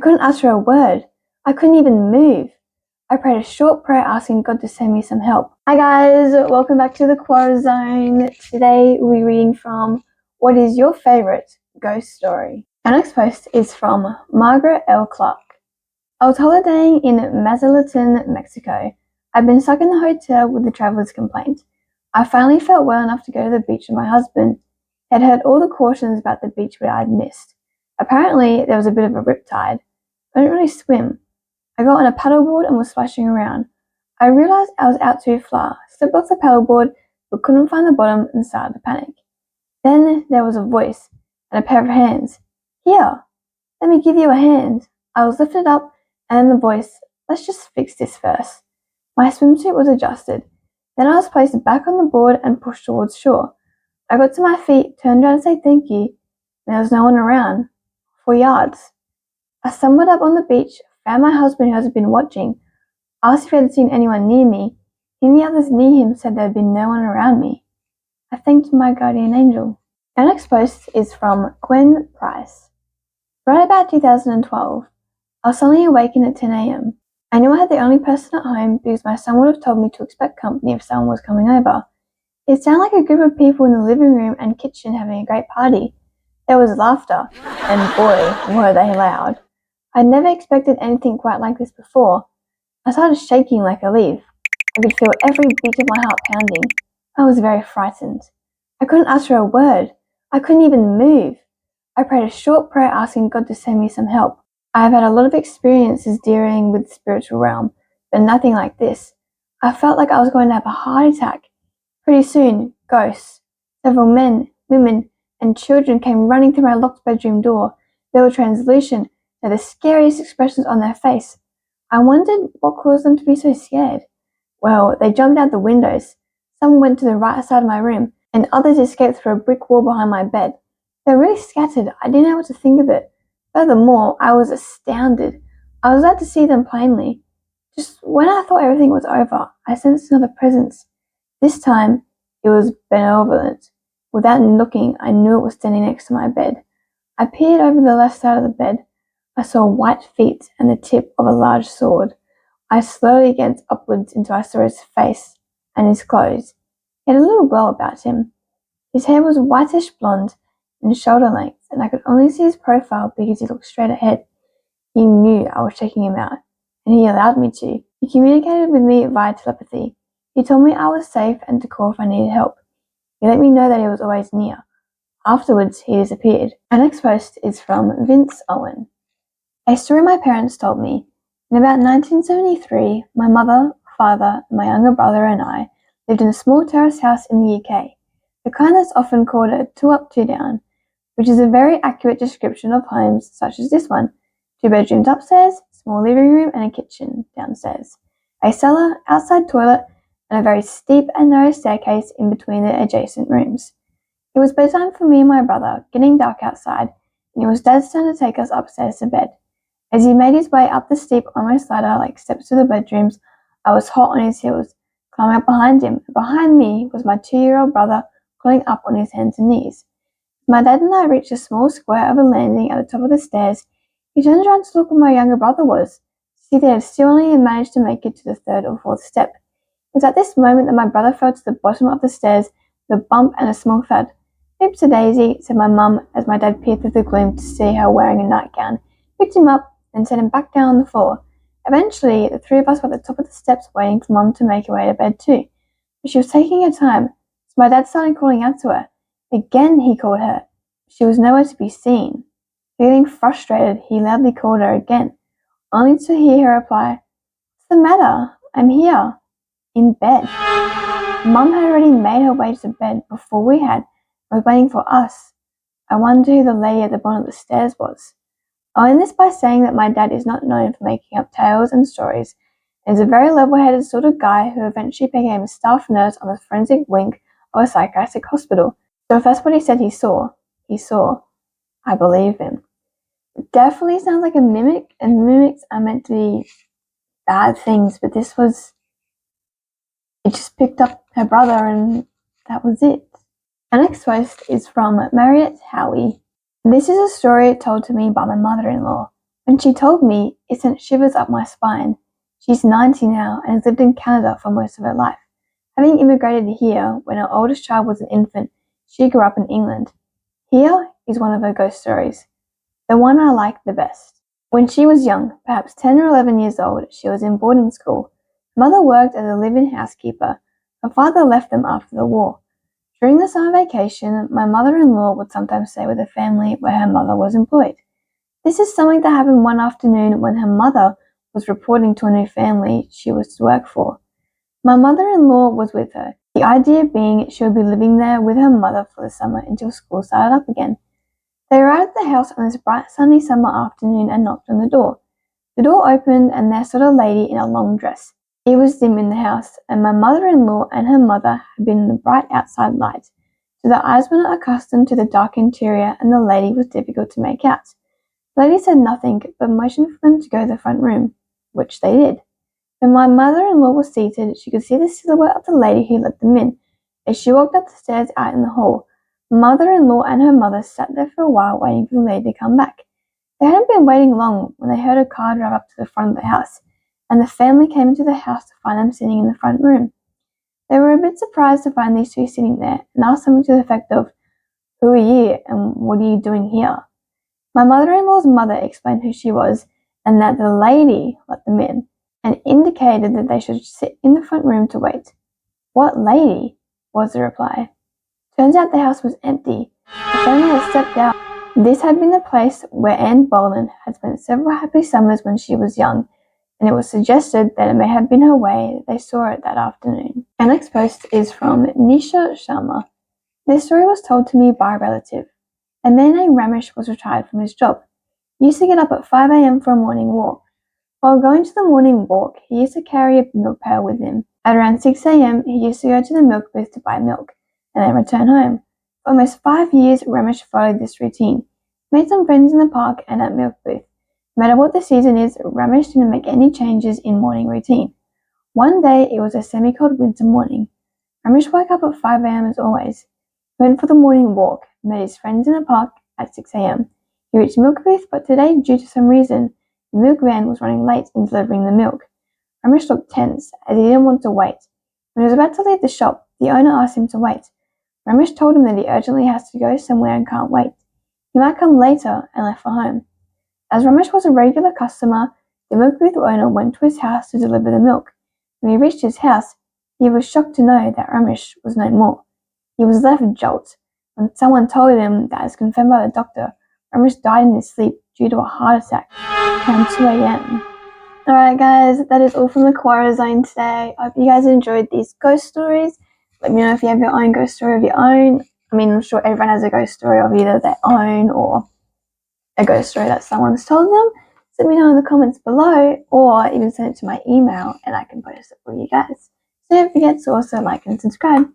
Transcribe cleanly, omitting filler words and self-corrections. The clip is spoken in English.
couldn't utter a word. I couldn't even move. I prayed a short prayer asking God to send me some help. Hi guys, welcome back to the Quora Zone. Today we're reading from What is Your Favorite Ghost Story? Our next post is from Margaret L. Clark. I was holidaying in Mazatlan, Mexico. I'd been stuck in the hotel with the traveler's complaint. I finally felt well enough to go to the beach with my husband. He had heard all the cautions about the beach where I'd missed. Apparently, there was a bit of a riptide. I didn't really swim. I got on a paddleboard and was splashing around. I realized I was out too far, slipped off the paddleboard, but couldn't find the bottom and started to panic. Then there was a voice and a pair of hands. Here, let me give you a hand. I was lifted up, and then the voice, let's just fix this first. My swimsuit was adjusted. Then I was placed back on the board and pushed towards shore. I got to my feet, turned around to say thank you, and there was no one around. 4 yards. I stumbled up on the beach, found my husband who hasn't been watching, asked if he had seen anyone near me. He and the others near him said there had been no one around me. I thanked my guardian angel. Our next post is from Gwen Price. Right about 2012, I was suddenly awakened at 10 a.m. I knew I had the only person at home because my son would have told me to expect company if someone was coming over. It sounded like a group of people in the living room and kitchen having a great party. There was laughter, and boy, were they loud. I'd never expected anything quite like this before. I started shaking like a leaf. I could feel every beat of my heart pounding. I was very frightened. I couldn't utter a word. I couldn't even move. I prayed a short prayer asking God to send me some help. I have had a lot of experiences dealing with the spiritual realm, but nothing like this. I felt like I was going to have a heart attack. Pretty soon, ghosts, several men, women, and children came running through my locked bedroom door. They were translucent, they had the scariest expressions on their face. I wondered what caused them to be so scared. Well, they jumped out the windows. Some went to the right side of my room, and others escaped through a brick wall behind my bed. They were really scattered. I didn't know what to think of it. Furthermore, I was astounded. I was glad to see them plainly. Just when I thought everything was over, I sensed another presence. This time, it was benevolent. Without looking, I knew it was standing next to my bed. I peered over the left side of the bed. I saw white feet and the tip of a large sword. I slowly glanced upwards until I saw his face and his clothes. He had a little well about him. His hair was whitish blonde and shoulder length, and I could only see his profile because he looked straight ahead. He knew I was checking him out, and he allowed me to. He communicated with me via telepathy. He told me I was safe and to call if I needed help. He let me know that he was always near. Afterwards, he disappeared. Our next post is from Vince Owen. A story my parents told me. In about 1973, my mother, father, my younger brother and I lived in a small terrace house in the UK, the kind that's often called a two up, two down, which is a very accurate description of homes such as this one. 2 bedrooms upstairs, small living room and a kitchen downstairs, a cellar, outside toilet, and a very steep and narrow staircase in between the adjacent rooms. It was bedtime for me and my brother, getting dark outside, and it was Dad's turn to take us upstairs to bed. As he made his way up the steep, almost ladder-like steps to the bedrooms, I was hot on his heels, climbing up behind him. Behind me was my 2-year-old brother, crawling up on his hands and knees. As my dad and I reached a small square of a landing at the top of the stairs, he turned around to look where my younger brother was, to see that he had still only managed to make it to the 3rd or 4th step. It was at this moment that my brother fell to the bottom of the stairs with a bump and a small thud. "Oops-a-daisy," said my mum as my dad peered through the gloom to see her wearing a nightgown, picked him up, and set him back down on the floor. Eventually, the 3 of us were at the top of the steps waiting for Mum to make her way to bed too. But she was taking her time, so my dad started calling out to her. Again he called her. She was nowhere to be seen. Feeling frustrated, he loudly called her again, only to hear her reply, "What's the matter? I'm here, in bed." Mum had already made her way to bed before we had, and was waiting for us. I wonder who the lady at the bottom of the stairs was. I'll end this by saying that my dad is not known for making up tales and stories, and is a very level-headed sort of guy who eventually became a staff nurse on the forensic wing of a psychiatric hospital. So if that's what he said he saw, I believe him. It definitely sounds like a mimic, and mimics are meant to be bad things, but this was, it just picked up her brother and that was it. Our next post is from Marriott Howie. This is a story told to me by my mother-in-law. When she told me, it sent shivers up my spine. She's 90 now and has lived in Canada for most of her life. Having immigrated here when her oldest child was an infant, she grew up in England. Here is one of her ghost stories, the one I like the best. When she was young, perhaps 10 or 11 years old, she was in boarding school. Her mother worked as a live-in housekeeper. Her father left them after the war. During the summer vacation, my mother-in-law would sometimes stay with a family where her mother was employed. This is something that happened one afternoon when her mother was reporting to a new family she was to work for. My mother-in-law was with her, the idea being she would be living there with her mother for the summer until school started up again. They arrived at the house on this bright sunny summer afternoon and knocked on the door. The door opened and there stood a lady in a long dress. It was dim in the house, and my mother-in-law and her mother had been in the bright outside light, so their eyes were not accustomed to the dark interior and the lady was difficult to make out. The lady said nothing, but motioned for them to go to the front room, which they did. When my mother-in-law was seated, she could see the silhouette of the lady who let them in. As she walked up the stairs out in the hall, my mother-in-law and her mother sat there for a while waiting for the lady to come back. They hadn't been waiting long when they heard a car drive up to the front of the house, and the family came into the house to find them sitting in the front room. They were a bit surprised to find these two sitting there and asked something to the effect of, "Who are you and what are you doing here?" My mother-in-law's mother explained who she was and that the lady let them in and indicated that they should sit in the front room to wait. "What lady?" was the reply. Turns out the house was empty. The family had stepped out. This had been the place where Anne Boleyn had spent several happy summers when she was young, and it was suggested that it may have been her way that they saw it that afternoon. Our next post is from Nisha Sharma. This story was told to me by a relative. A man named Ramesh was retired from his job. He used to get up at 5 a.m. for a morning walk. While going to the morning walk, he used to carry a milk pail with him. At around 6 a.m., he used to go to the milk booth to buy milk, and then return home. For almost 5 years, Ramesh followed this routine. He made some friends in the park and at milk booth. No matter what the season is, Ramesh didn't make any changes in morning routine. One day, it was a semi-cold winter morning. Ramesh woke up at 5 a.m. as always. He went for the morning walk, met his friends in the park at 6 a.m. He reached milk booth, but today, due to some reason, the milk van was running late in delivering the milk. Ramesh looked tense, as he didn't want to wait. When he was about to leave the shop, the owner asked him to wait. Ramesh told him that he urgently has to go somewhere and can't wait. He might come later, and left for home. As Ramesh was a regular customer, the milk booth owner went to his house to deliver the milk. When he reached his house, he was shocked to know that Ramesh was no more. He was left jolt when someone told him that, as confirmed by the doctor, Ramesh died in his sleep due to a heart attack around 2 a.m. Alright guys, that is all from the Quora Zone today. I hope you guys enjoyed these ghost stories. Let me know if you have your own ghost story of your own. I mean, I'm sure everyone has a ghost story of either their own or a ghost story that someone's told them. So let me know in the comments below, or even send it to my email and I can post it for you guys. So don't forget to also like and subscribe.